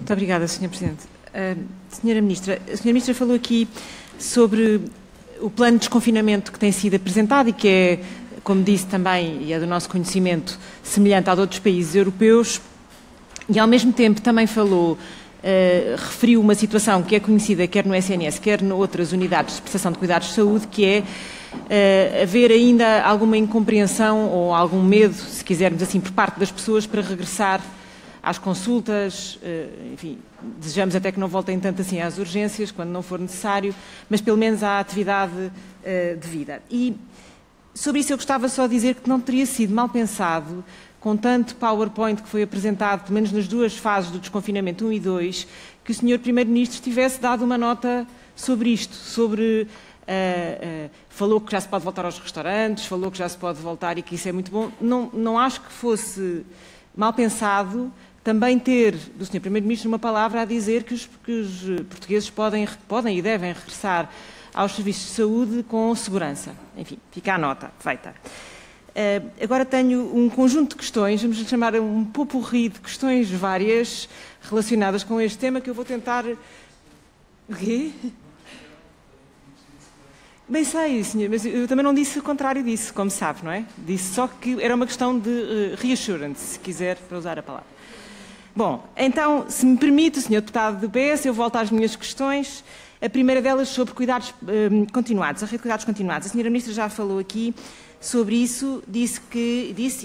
Muito obrigada, Sra. Presidente. Sra. Ministra falou aqui sobre o plano de desconfinamento que tem sido apresentado e que é, como disse também, e é do nosso conhecimento, semelhante ao de outros países europeus, e ao mesmo tempo também falou, referiu uma situação que é conhecida quer no SNS, quer noutras unidades de prestação de cuidados de saúde, que é haver ainda alguma incompreensão ou algum medo, se quisermos assim, por parte das pessoas para regressar às consultas, enfim, desejamos até que não voltem tanto assim às urgências, quando não for necessário, mas pelo menos à atividade devida. E sobre isso eu gostava só de dizer que não teria sido mal pensado, com tanto PowerPoint que foi apresentado, pelo menos nas duas fases do desconfinamento 1 e 2, que o Sr. Primeiro-Ministro tivesse dado uma nota sobre isto, sobre... falou que já se pode voltar aos restaurantes, falou que já se pode voltar e que isso é muito bom. Não acho que fosse mal pensado também ter do Sr. Primeiro-Ministro uma palavra a dizer que os portugueses podem e devem regressar aos serviços de saúde com segurança. Enfim, fica a nota feita. Agora tenho um conjunto de questões, vamos chamar um popurrí de questões várias relacionadas com este tema que eu vou tentar... O quê? Bem sei, senhor, mas eu também não disse o contrário disso, como sabe, não é? Disse só que era uma questão de reassurance, se quiser, para usar a palavra. Bom, então, se me permite, Sr. Deputado do PS, eu volto às minhas questões. A primeira delas sobre cuidados continuados, a rede de cuidados continuados. A Sra. Ministra já falou aqui sobre isso, disse,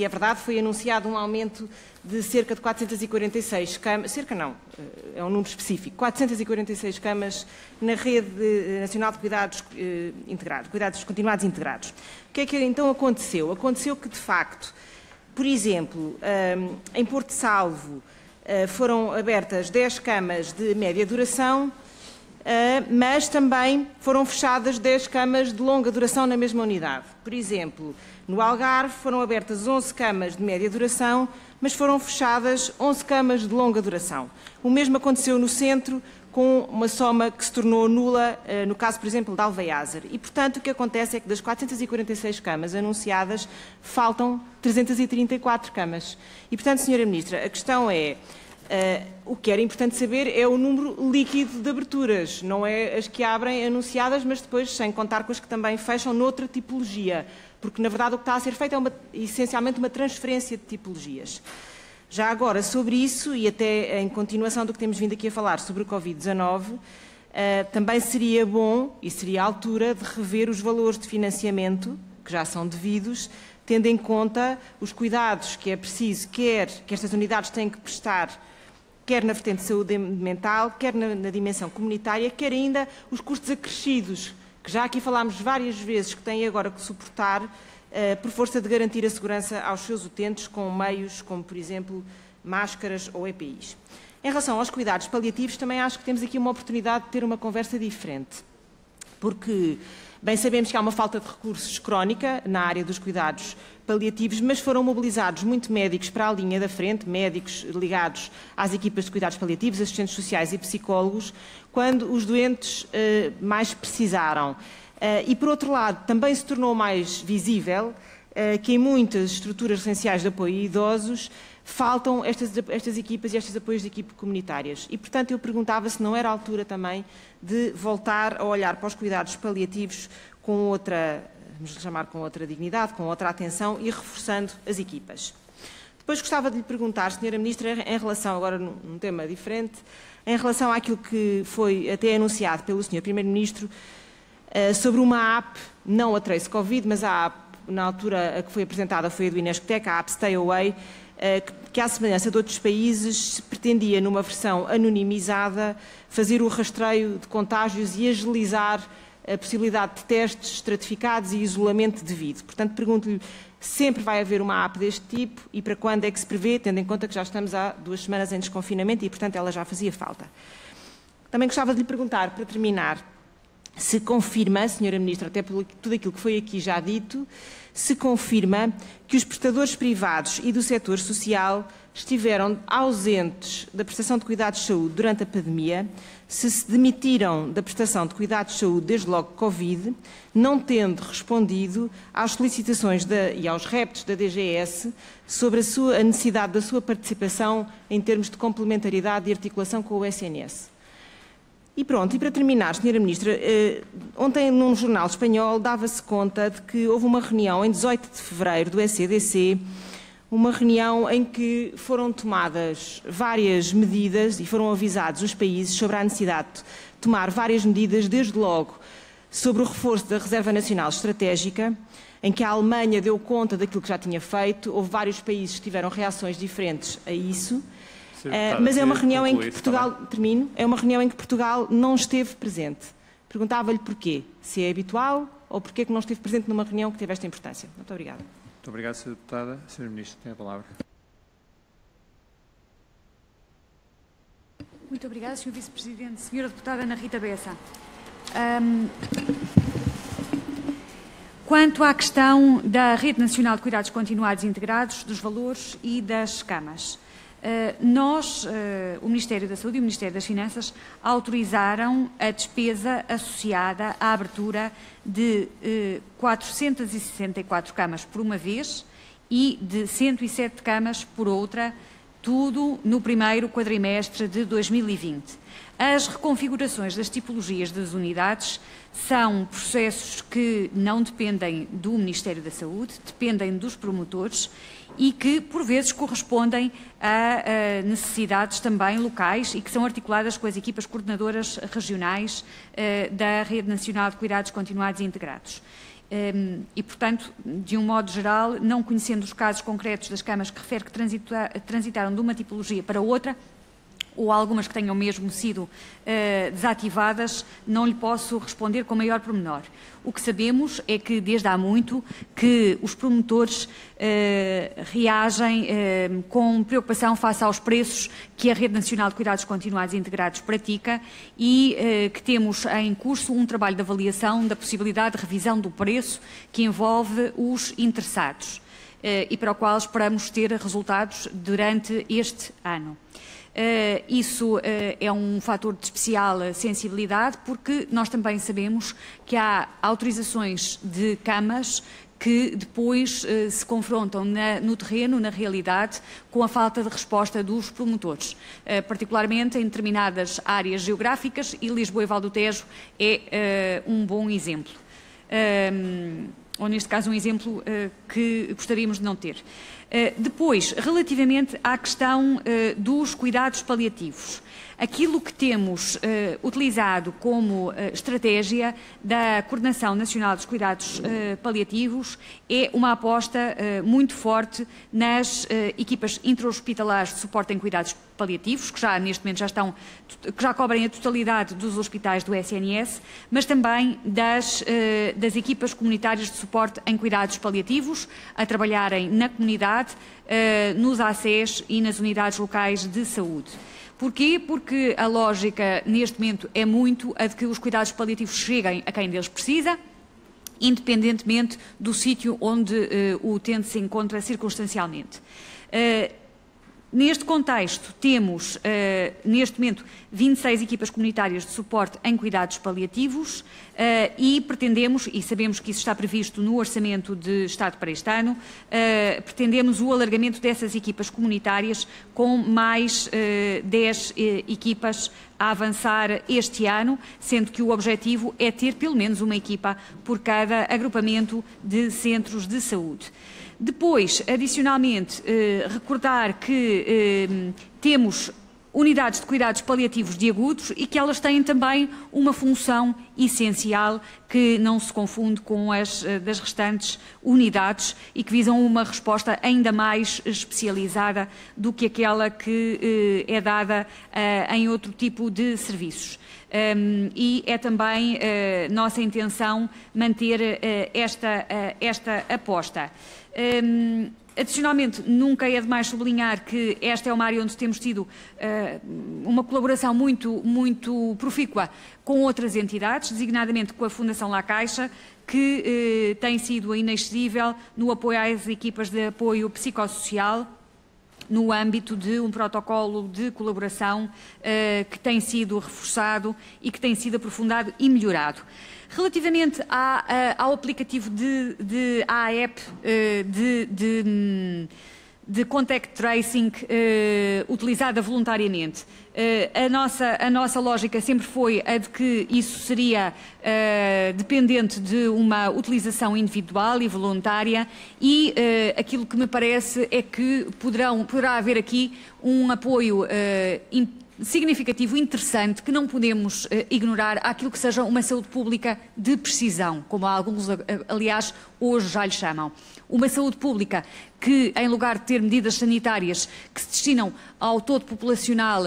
e é verdade, foi anunciado um aumento de cerca de 446 camas, cerca não, é um número específico, 446 camas na Rede Nacional de Cuidados Integrados, Cuidados Continuados Integrados. O que é que então aconteceu? Aconteceu que, de facto, por exemplo, em Porto Salvo foram abertas 10 camas de média duração, mas também foram fechadas 10 camas de longa duração na mesma unidade. Por exemplo, no Algarve foram abertas 11 camas de média duração, mas foram fechadas 11 camas de longa duração. O mesmo aconteceu no centro, com uma soma que se tornou nula, no caso, por exemplo, de Alveiazer. E, portanto, o que acontece é que das 446 camas anunciadas, faltam 334 camas. E, portanto, Sra. Ministra, a questão é... o que era importante saber é o número líquido de aberturas, não é as que abrem anunciadas, mas depois sem contar com as que também fecham noutra tipologia, porque na verdade o que está a ser feito é essencialmente uma transferência de tipologias. Já agora, sobre isso, e até em continuação do que temos vindo aqui a falar sobre o Covid-19, também seria bom e seria a altura de rever os valores de financiamento, que já são devidos, tendo em conta os cuidados que é preciso, quer que estas unidades têm que prestar, quer na vertente de saúde mental, quer na dimensão comunitária, quer ainda os custos acrescidos, que já aqui falámos várias vezes que têm agora que suportar, por força de garantir a segurança aos seus utentes com meios como, por exemplo, máscaras ou EPIs. Em relação aos cuidados paliativos, também acho que temos aqui uma oportunidade de ter uma conversa diferente, porque bem sabemos que há uma falta de recursos crónica na área dos cuidados paliativos, mas foram mobilizados muito médicos para a linha da frente, médicos ligados às equipas de cuidados paliativos, assistentes sociais e psicólogos, quando os doentes mais precisaram. E, por outro lado, também se tornou mais visível que em muitas estruturas essenciais de apoio a idosos faltam estas equipas e estes apoios de equipe comunitárias. E, portanto, eu perguntava se não era a altura também de voltar a olhar para os cuidados paliativos com outra, vamos chamar, com outra dignidade, com outra atenção e reforçando as equipas. Depois gostava de lhe perguntar, Sra. Ministra, em relação, agora num tema diferente, em relação àquilo que foi até anunciado pelo Sr. Primeiro-Ministro sobre uma app, não a Trace Covid, mas a app, na altura a que foi apresentada foi a do Inesctec, a app Stay Away, que, à semelhança de outros países, pretendia, numa versão anonimizada, fazer o rastreio de contágios e agilizar a possibilidade de testes estratificados e isolamento devido. Portanto, pergunto-lhe, sempre vai haver uma app deste tipo e para quando é que se prevê, tendo em conta que já estamos há 2 semanas em desconfinamento e, portanto, ela já fazia falta. Também gostava de lhe perguntar, para terminar, se confirma, Sra. Ministra, até por tudo aquilo que foi aqui já dito, se confirma que os prestadores privados e do setor social estiveram ausentes da prestação de cuidados de saúde durante a pandemia, se demitiram da prestação de cuidados de saúde desde logo Covid, não tendo respondido às solicitações e aos reptos da DGS sobre a necessidade da sua participação em termos de complementaridade e articulação com o SNS. E pronto, e para terminar, Sra. Ministra, ontem num jornal espanhol dava-se conta de que houve uma reunião em 18 de fevereiro do ECDC, uma reunião em que foram tomadas várias medidas e foram avisados os países sobre a necessidade de tomar várias medidas, desde logo sobre o reforço da Reserva Nacional Estratégica, em que a Alemanha deu conta daquilo que já tinha feito, houve vários países que tiveram reações diferentes a isso. Mas é uma reunião em que Portugal, termino, é uma reunião em que Portugal não esteve presente. Perguntava-lhe porquê, se é habitual ou porquê que não esteve presente numa reunião que teve esta importância. Muito obrigada. Muito obrigado, Sra. Deputada. Sra. Ministra, tem a palavra. Muito obrigada, Sr. Vice-Presidente. Sra. Deputada Ana Rita Bessa. Quanto à questão da Rede Nacional de Cuidados Continuados e Integrados, dos valores e das camas, o Ministério da Saúde e o Ministério das Finanças autorizaram a despesa associada à abertura de 464 camas por uma vez e de 107 camas por outra, tudo no primeiro quadrimestre de 2020. As reconfigurações das tipologias das unidades são processos que não dependem do Ministério da Saúde, dependem dos promotores e que, por vezes, correspondem a necessidades também locais e que são articuladas com as equipas coordenadoras regionais da Rede Nacional de Cuidados Continuados e Integrados. E, portanto, de um modo geral, não conhecendo os casos concretos das camas que refere que transitaram de uma tipologia para outra, ou algumas que tenham mesmo sido desativadas, não lhe posso responder com maior pormenor. O que sabemos é que, desde há muito, que os promotores reagem com preocupação face aos preços que a Rede Nacional de Cuidados Continuados e Integrados pratica e que temos em curso um trabalho de avaliação da possibilidade de revisão do preço que envolve os interessados e para o qual esperamos ter resultados durante este ano. Isso é um fator de especial sensibilidade porque nós também sabemos que há autorizações de camas que depois se confrontam no terreno, na realidade, com a falta de resposta dos promotores, particularmente em determinadas áreas geográficas, e Lisboa e Val do Tejo é um bom exemplo. Ou neste caso um exemplo que gostaríamos de não ter. Depois, relativamente à questão dos cuidados paliativos, aquilo que temos utilizado como estratégia da Coordenação Nacional dos Cuidados Paliativos é uma aposta muito forte nas equipas intra-hospitalares de suporte em cuidados paliativos, que já neste momento que já cobrem a totalidade dos hospitais do SNS, mas também das equipas comunitárias de suporte em cuidados paliativos, a trabalharem na comunidade, nos ACES e nas unidades locais de saúde. Porquê? Porque a lógica neste momento é muito a de que os cuidados paliativos cheguem a quem deles precisa, independentemente do sítio onde o utente se encontra circunstancialmente. Neste contexto, temos, neste momento, 26 equipas comunitárias de suporte em cuidados paliativos e pretendemos, e sabemos que isso está previsto no Orçamento de Estado para este ano, pretendemos o alargamento dessas equipas comunitárias com mais 10 equipas a avançar este ano, sendo que o objetivo é ter pelo menos uma equipa por cada agrupamento de centros de saúde. Depois, adicionalmente, recordar que temos unidades de cuidados paliativos de agudos e que elas têm também uma função essencial que não se confunde com as das restantes unidades e que visam uma resposta ainda mais especializada do que aquela que é dada em outro tipo de serviços. E é também nossa intenção manter esta aposta. Adicionalmente, nunca é demais sublinhar que esta é uma área onde temos tido uma colaboração muito profícua com outras entidades, designadamente com a Fundação La Caixa, que tem sido inexcedível no apoio às equipas de apoio psicossocial, no âmbito de um protocolo de colaboração que tem sido reforçado e que tem sido aprofundado e melhorado. Relativamente ao aplicativo de AEP, de contact tracing utilizada voluntariamente, a nossa lógica sempre foi a de que isso seria dependente de uma utilização individual e voluntária e aquilo que me parece é que poderá haver aqui um apoio significativo, interessante, que não podemos ignorar àquilo que seja uma saúde pública de precisão, como alguns, aliás, hoje já lhe chamam. Uma saúde pública que, em lugar de ter medidas sanitárias que se destinam ao todo populacional,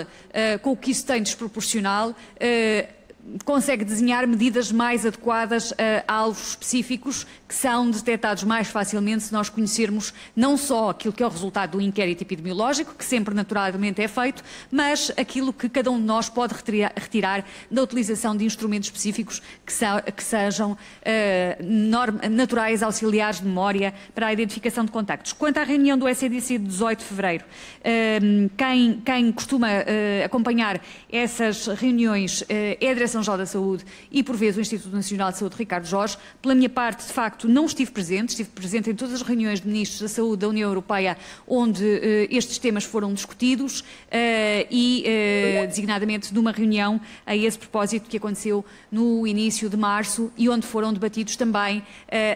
com o que isso tem desproporcional, consegue desenhar medidas mais adequadas a alvos específicos que são detectados mais facilmente se nós conhecermos não só aquilo que é o resultado do inquérito epidemiológico, que sempre naturalmente é feito, mas aquilo que cada um de nós pode retirar da utilização de instrumentos específicos que sejam naturais, auxiliares de memória para a identificação de contactos. Quanto à reunião do ECDC de 18 de fevereiro, quem costuma acompanhar essas reuniões é a Direção-Geral da Saúde e, por vezes, o Instituto Nacional de Saúde Ricardo Jorge. Pela minha parte, de facto, não estive presente em todas as reuniões de ministros da Saúde da União Europeia onde estes temas foram discutidos e, designadamente, numa reunião a esse propósito que aconteceu no início de março e onde foram debatidos também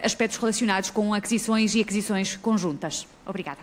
aspectos relacionados com aquisições e aquisições conjuntas. Obrigada.